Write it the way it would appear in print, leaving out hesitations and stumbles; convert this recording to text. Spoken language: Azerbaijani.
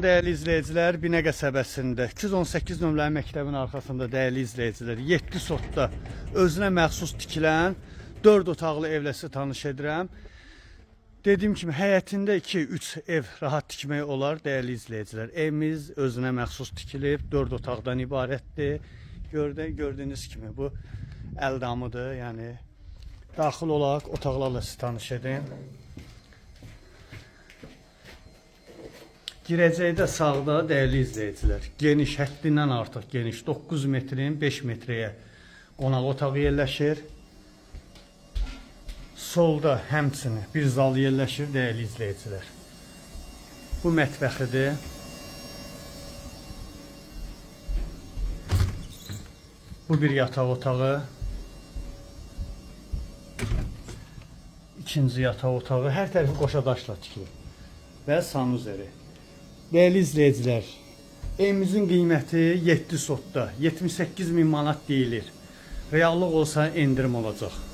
Değerli izleyiciler, Binə qəsəbəsində 218 nömrəli məktəbin arxasında değerli izleyiciler 7 sotda özünə məxsus tikilən 4 otaqlı evləsi tanış edirəm. Dediyim kimi həyətində 2-3 ev rahat tikmək olar değerli izleyiciler. Evimiz özünə məxsus tikilib 4 otaqdan ibarətdir. Gördüyünüz kimi bu əldamıdır. Yəni daxil olaraq otaqlarla sizi tanış edim. Girəcəkdə sağda değerli izleyiciler, geniş, həddindən artıq geniş 9 metrin 5 metreye qonaq otağı yerləşir. Solda həmçinin bir zal yerləşir değerli izleyiciler. Bu mətbəxidir. Bu bir yataq otağı. İkinci yataq otağı. Hər tərəfi qoşa daşla tikilib. Və sanuzeri. Değerli izleyiciler, evimizin kıymeti 7 sotda 78 bin manat deyilir. Reallıq olsa endirim olacaq.